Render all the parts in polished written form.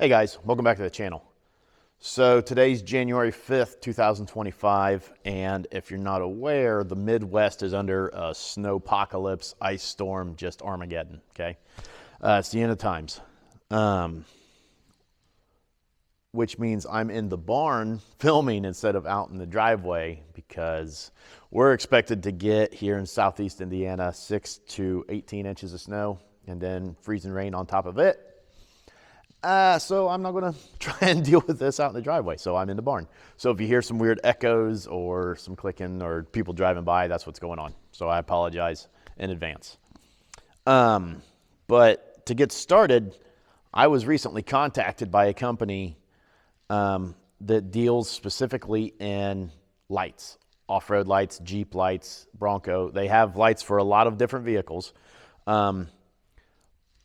Hey guys, welcome back to the channel. So today's January 5th, 2025, and if you're not aware, the Midwest is under a snowpocalypse, ice storm, just Armageddon, okay? It's the end of times, which means I'm in the barn filming instead of out in the driveway because we're expected to get here in southeast Indiana 6 to 18 inches of snow and then freezing rain on top of it. So I'm not going to try and deal with this out in the driveway, so I'm in the barn. So if you hear some weird echoes or some clicking or people driving by, that's what's going on. So I apologize in advance. But to get started, I was recently contacted by a company that deals specifically in lights, off-road lights, Jeep lights, Bronco. They have lights for a lot of different vehicles.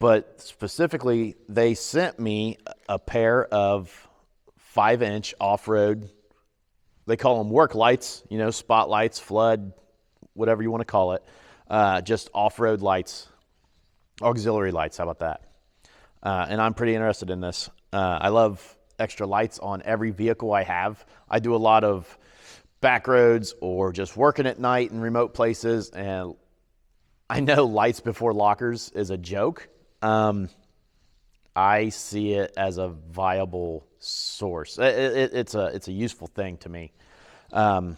But specifically, they sent me a pair of 5-inch off-road, they call them work lights, you know, spotlights, flood, whatever you want to call it, just off-road lights, auxiliary lights, how about that? And I'm pretty interested in this. I love extra lights on every vehicle I have. I do a lot of back roads or just working at night in remote places, and I know lights before lockers is a joke. I see it as a viable source. It's a useful thing to me. You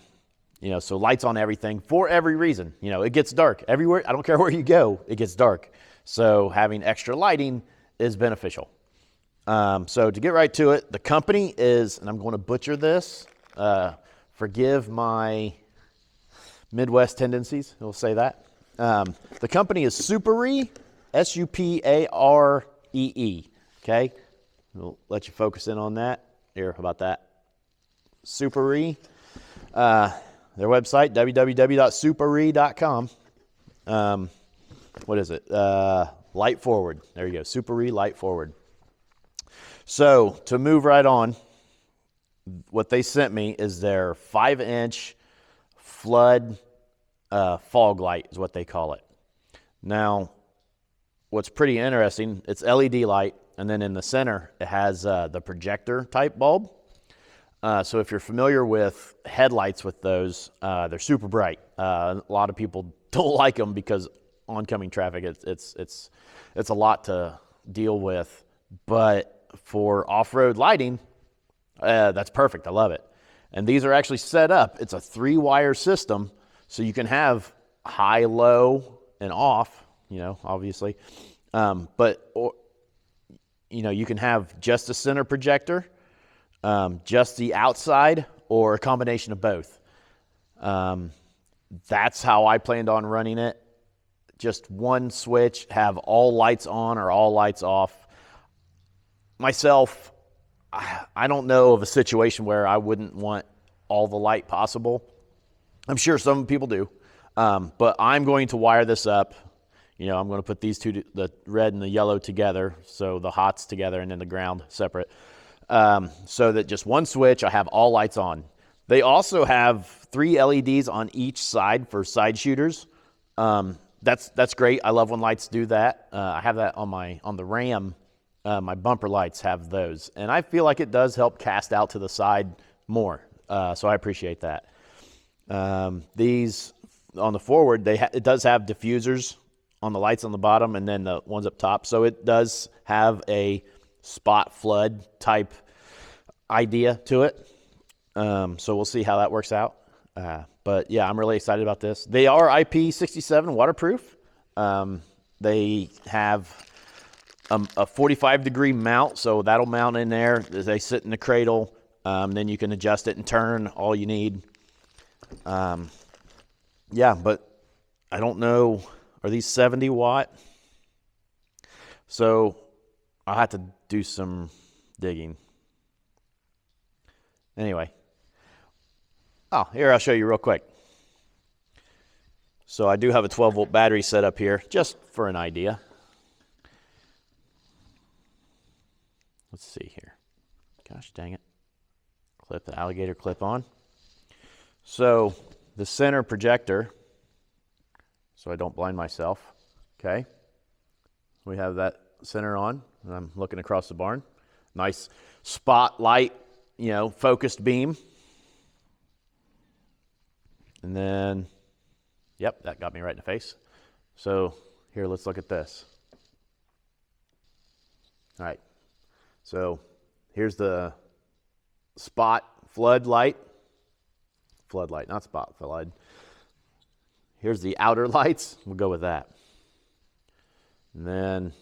know, so lights on everything for every reason. You know, it gets dark everywhere. I don't care where you go, it gets dark. So having extra lighting is beneficial. So to get right to it, the company is, and I'm going to butcher this, forgive my Midwest tendencies, we'll say that. The company is Suparee, Suparee, okay? We'll let you focus in on that. Here, how about that? Suparee. Their website, www.suparee.com. What is it? Light Forward. There you go, Suparee Light Forward. So, to move right on, what they sent me is their 5-inch flood fog light is what they call it. Now, what's pretty interesting, it's LED light, and then in the center, it has the projector type bulb. So if you're familiar with headlights with those, they're super bright. A lot of people don't like them because oncoming traffic, it's a lot to deal with. But for off-road lighting, that's perfect. I love it. And these are actually set up. It's a 3-wire system, so you can have high, low, and off. You know, obviously, you know, you can have just a center projector, just the outside, or a combination of both. That's how I planned on running it. Just one switch, have all lights on or all lights off. Myself, I don't know of a situation where I wouldn't want all the light possible. I'm sure some people do, but I'm going to wire this up. You know, I'm going to put these two, the red and the yellow together, so the hots together and then the ground separate, so that just one switch, I have all lights on. They also have 3 LEDs on each side for side shooters. That's great. I love when lights do that. I have that on the Ram. My bumper lights have those, and I feel like it does help cast out to the side more. So I appreciate that. These on the forward, it does have diffusers on the lights on the bottom and then the ones up top. So it does have a spot flood type idea to it. So we'll see how that works out. But yeah, I'm really excited about this. They are IP67 waterproof. They have a 45-degree mount, so that'll mount in there. They sit in the cradle. Then you can adjust it and turn all you need. Yeah, but I don't know. Are these 70 watt? So I'll have to do some digging. Anyway. Oh, here, I'll show you real quick. So I do have a 12-volt battery set up here, just for an idea. Let's see here. Gosh dang it. Clip the alligator clip on. So the center projector, so I don't blind myself, okay? We have that center on, and I'm looking across the barn. Nice spotlight, focused beam. And then, yep, that got me right in the face. So here, let's look at this. All right, so here's the spot floodlight, not spot flood. Here's the outer lights, we'll go with that. And then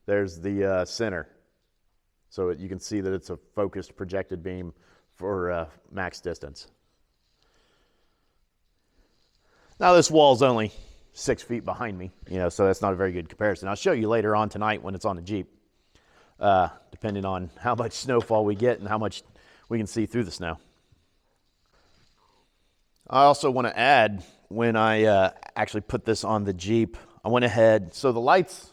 there's the center. So you can see that it's a focused projected beam for max distance. Now this wall is only 6 feet behind me, so that's not a very good comparison. I'll show you later on tonight when it's on the Jeep, depending on how much snowfall we get and how much we can see through the snow. I also want to add, when I actually put this on the Jeep, I went ahead, so the lights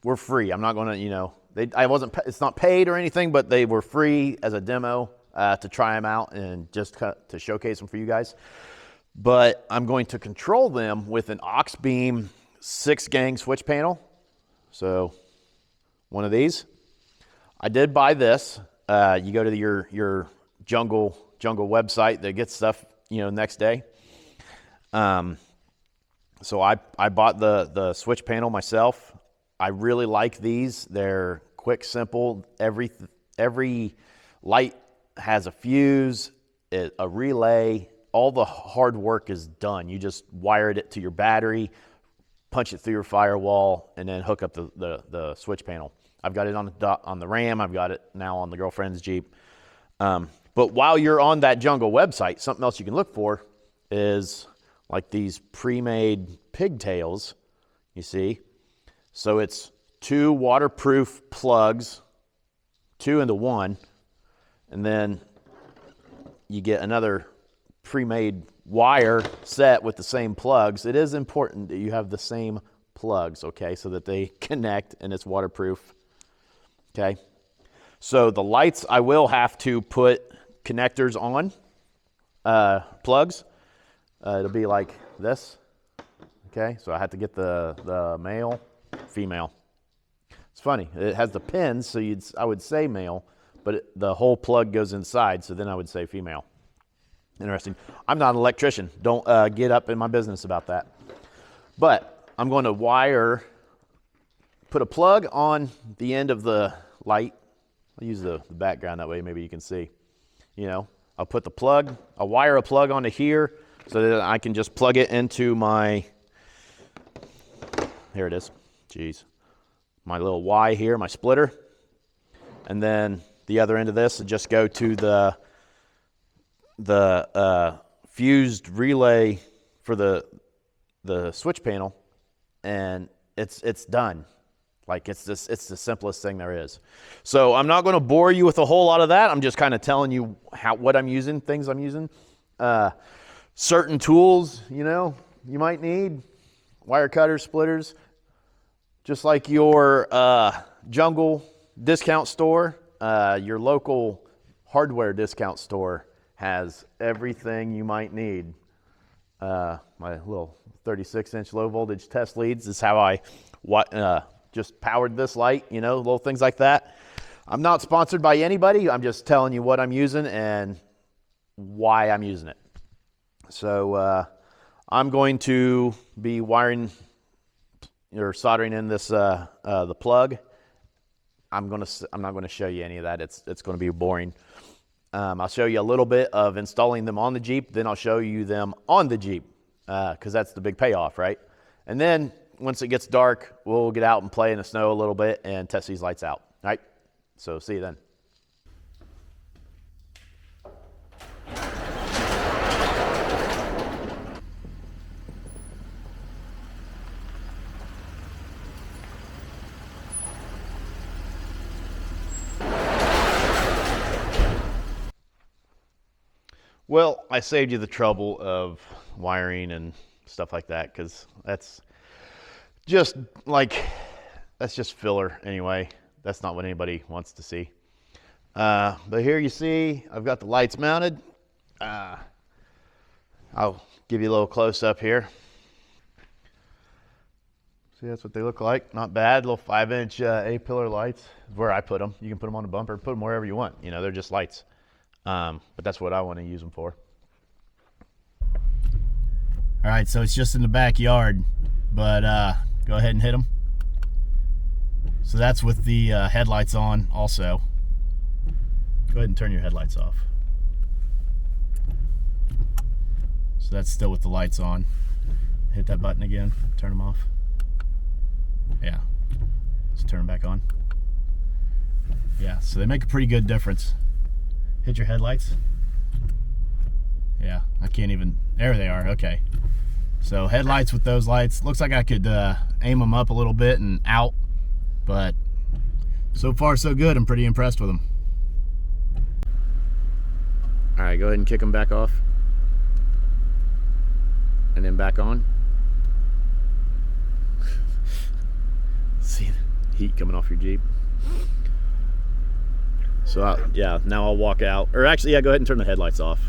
were free. I'm not going to, it's not paid or anything, but they were free as a demo to try them out and just to showcase them for you guys. But I'm going to control them with an aux beam 6-gang switch panel. So one of these. I did buy this. You go to your jungle website that gets stuff, next day. So I bought the switch panel myself. I really like these. They're quick, simple. Every light has a fuse, a relay. All the hard work is done. You just wired it to your battery, punch it through your firewall, and then hook up the switch panel. I've got it on the Ram. I've got it now on the girlfriend's Jeep. But while you're on that jungle website, something else you can look for is like these pre-made pigtails, you see. So it's 2 waterproof plugs, 2 into 1, and then you get another pre-made wire set with the same plugs. It is important that you have the same plugs, okay, so that they connect and it's waterproof, okay. So the lights, I will have to put connectors on, plugs. It'll be like this, okay. So I had to get the male, female. It's funny, it has the pins, so I would say male, but the whole plug goes inside, so then I would say female. Interesting. I'm not an electrician. Don't get up in my business about that. But I'm going to put a plug on the end of the light. I'll use the background, that way maybe you can see. I'll put I'll wire a plug onto here so that I can just plug it into here it is. Jeez. My little Y here, my splitter. And then the other end of this will just go to the fused relay for the switch panel, and it's done. Like it's the simplest thing there is. So I'm not going to bore you with a whole lot of that. I'm just kind of telling you what I'm using, things I'm using. Certain tools, you might need wire cutters, splitters, just like your jungle discount store, your local hardware discount store has everything you might need. My little 36-inch low voltage test leads is how I just powered this light, little things like that. I'm not sponsored by anybody. I'm just telling you what I'm using and why I'm using it. So I'm going to be wiring or soldering in this the plug. I'm not going to show you any of that. It's going to be boring. I'll show you a little bit of installing them on the Jeep, then I'll show you them on the Jeep, because that's the big payoff, right? And then once it gets dark, we'll get out and play in the snow a little bit and test these lights out, all right? So see you then. Well, I saved you the trouble of wiring and stuff like that, because that's just filler anyway. That's not what anybody wants to see. But here you see, I've got the lights mounted. I'll give you a little close up here. See, that's what they look like. Not bad. Little 5-inch A-pillar lights. Where I put them. You can put them on the bumper. Put them wherever you want. You know, they're just lights. But that's what I want to use them for. All right, so it's just in the backyard, but go ahead and hit them. So that's with the headlights on also. Go ahead and turn your headlights off. So that's still with the lights on. Hit that button again, turn them off. Yeah, just turn them back on. Yeah, so they make a pretty good difference. Hit your headlights. Yeah, I can't even, there they are, okay. So headlights with those lights. Looks like I could aim them up a little bit and out, but so far so good. I'm pretty impressed with them. All right, go ahead and kick them back off. And then back on. See the heat coming off your Jeep. So yeah, now I'll walk out. Or actually, yeah, go ahead and turn the headlights off.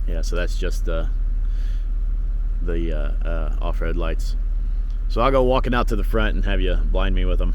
Yeah, so that's just the off-road lights. So I'll go walking out to the front and have you blind me with them.